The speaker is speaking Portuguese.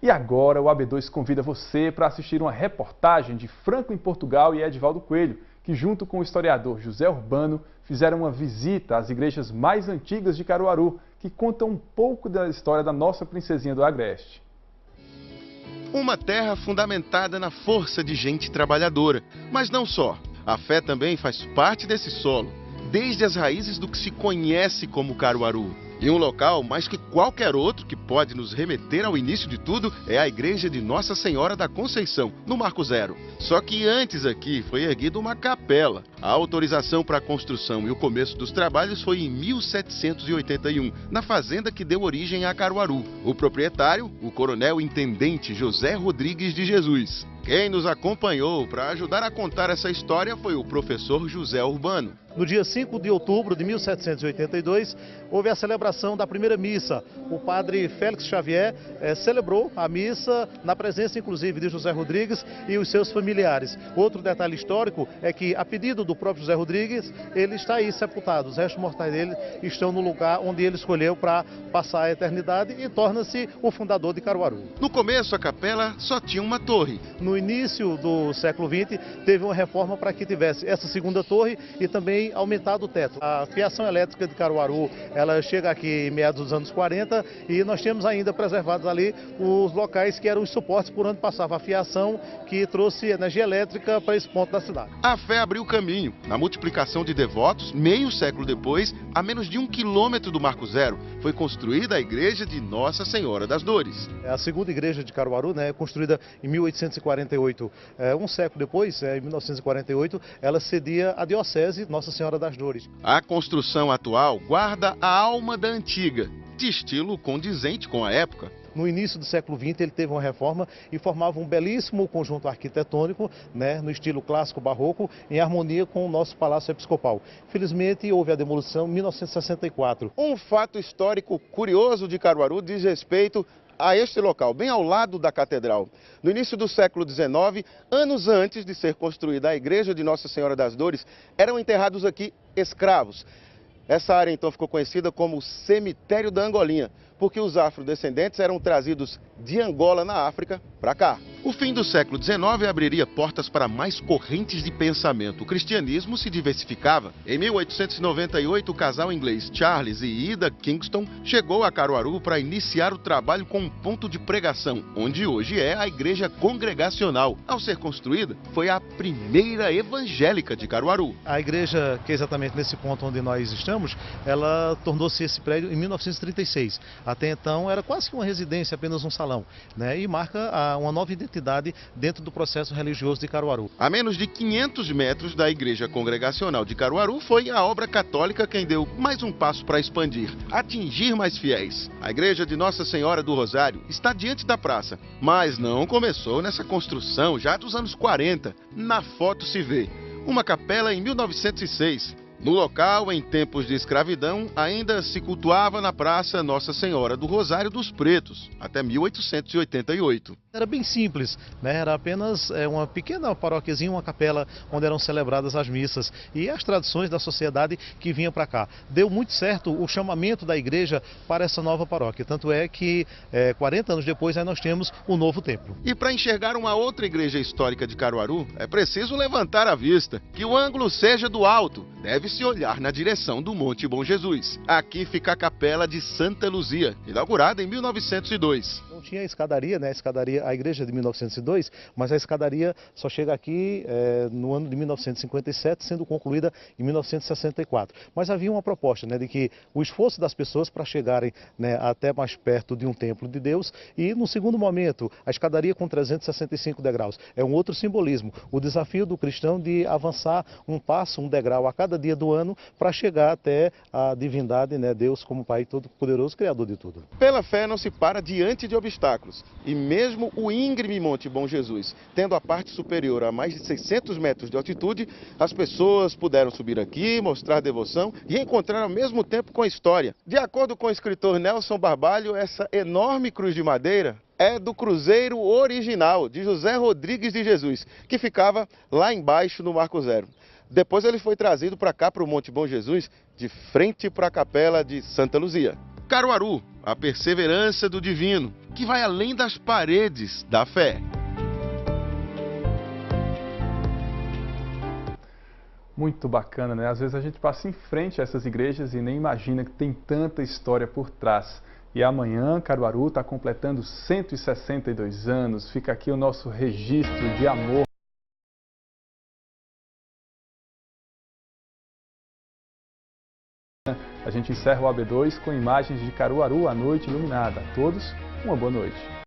E agora o AB2 convida você para assistir uma reportagem de Franklin Portugal e Edivaldo Coelho, que junto com o historiador José Urbano fizeram uma visita às igrejas mais antigas de Caruaru, que contam um pouco da história da nossa princesinha do Agreste. Uma terra fundamentada na força de gente trabalhadora, mas não só. A fé também faz parte desse solo, desde as raízes do que se conhece como Caruaru. E um local mais que qualquer outro que pode nos remeter ao início de tudo é a igreja de Nossa Senhora da Conceição, no Marco Zero. Só que antes aqui foi erguida uma capela. A autorização para a construção e o começo dos trabalhos foi em 1781, na fazenda que deu origem a Caruaru. O proprietário, o coronel-intendente José Rodrigues de Jesus. Quem nos acompanhou para ajudar a contar essa história foi o professor José Urbano. No dia 5 de outubro de 1782, houve a celebração da primeira missa. O padre Félix Xavier celebrou a missa na presença, inclusive, de José Rodrigues e os seus familiares. Outro detalhe histórico é que, a pedido do próprio José Rodrigues, ele está aí sepultado. Os restos mortais dele estão no lugar onde ele escolheu para passar a eternidade e torna-se o fundador de Caruaru. No começo, a capela só tinha uma torre. No início do século XX, teve uma reforma para que tivesse essa segunda torre e também aumentado o teto. A fiação elétrica de Caruaru, ela chega aqui em meados dos anos 40 e nós temos ainda preservados ali os locais que eram os suportes por onde passava a fiação que trouxe energia elétrica para esse ponto da cidade. A fé abriu caminho. Na multiplicação de devotos, meio século depois, a menos de 1 quilômetro do Marco Zero, foi construída a igreja de Nossa Senhora das Dores. A segunda igreja de Caruaru, construída em 1848. Um século depois, em 1948, ela cedia a diocese Nossa Senhora das Dores. A construção atual guarda a alma da antiga, de estilo condizente com a época. No início do século XX, ele teve uma reforma e formava um belíssimo conjunto arquitetônico, no estilo clássico barroco, em harmonia com o nosso Palácio Episcopal. Felizmente, houve a demolição em 1964. Um fato histórico curioso de Caruaru diz respeito a este local, bem ao lado da catedral. No início do século XIX, anos antes de ser construída a igreja de Nossa Senhora das Dores, eram enterrados aqui escravos. Essa área então ficou conhecida como o Cemitério da Angolinha, porque os afrodescendentes eram trazidos de Angola, na África, para cá. O fim do século XIX abriria portas para mais correntes de pensamento. O cristianismo se diversificava. Em 1898, o casal inglês Charles e Ida Kingston chegou a Caruaru para iniciar o trabalho com um ponto de pregação, onde hoje é a Igreja Congregacional. Ao ser construída, foi a primeira evangélica de Caruaru. A igreja, que é exatamente nesse ponto onde nós estamos, ela tornou-se esse prédio em 1936. Até então era quase que uma residência, apenas um salão, e marca uma nova identidade dentro do processo religioso de Caruaru. A menos de 500 metros da Igreja Congregacional de Caruaru, foi a obra católica quem deu mais um passo para expandir, atingir mais fiéis. A Igreja de Nossa Senhora do Rosário está diante da praça, mas não começou nessa construção já dos anos 40. Na foto se vê uma capela em 1906. No local, em tempos de escravidão, ainda se cultuava na praça Nossa Senhora do Rosário dos Pretos, até 1888. Era bem simples, era apenas uma pequena paróquiazinha, uma capela onde eram celebradas as missas e as tradições da sociedade que vinha para cá. Deu muito certo o chamamento da igreja para essa nova paróquia, tanto é que 40 anos depois aí nós temos o novo templo. E para enxergar uma outra igreja histórica de Caruaru, é preciso levantar a vista, que o ângulo seja do alto. Deve-se olhar na direção do Monte Bom Jesus. Aqui fica a Capela de Santa Luzia, inaugurada em 1902. Não tinha escadaria, a igreja de 1902, mas a escadaria só chega aqui no ano de 1957, sendo concluída em 1964. Mas havia uma proposta, de que o esforço das pessoas para chegarem até mais perto de um templo de Deus e, no segundo momento, a escadaria com 365 degraus. É um outro simbolismo, o desafio do cristão de avançar um passo, um degrau a cada dia do ano para chegar até a divindade, Deus como Pai Todo-Poderoso, Criador de tudo. Pela fé não se para diante de obstáculos, e mesmo o íngreme Monte Bom Jesus, tendo a parte superior a mais de 600 metros de altitude, as pessoas puderam subir aqui, mostrar devoção e encontrar ao mesmo tempo com a história. De acordo com o escritor Nelson Barbalho, essa enorme cruz de madeira é do cruzeiro original de José Rodrigues de Jesus, que ficava lá embaixo no Marco Zero. Depois ele foi trazido para cá, para o Monte Bom Jesus, de frente para a capela de Santa Luzia. Caruaru, a perseverança do divino, que vai além das paredes da fé. Muito bacana, né? Às vezes a gente passa em frente a essas igrejas e nem imagina que tem tanta história por trás. E amanhã, Caruaru está completando 162 anos. Fica aqui o nosso registro de amor. A gente encerra o AB2 com imagens de Caruaru à noite iluminada. A todos, uma boa noite.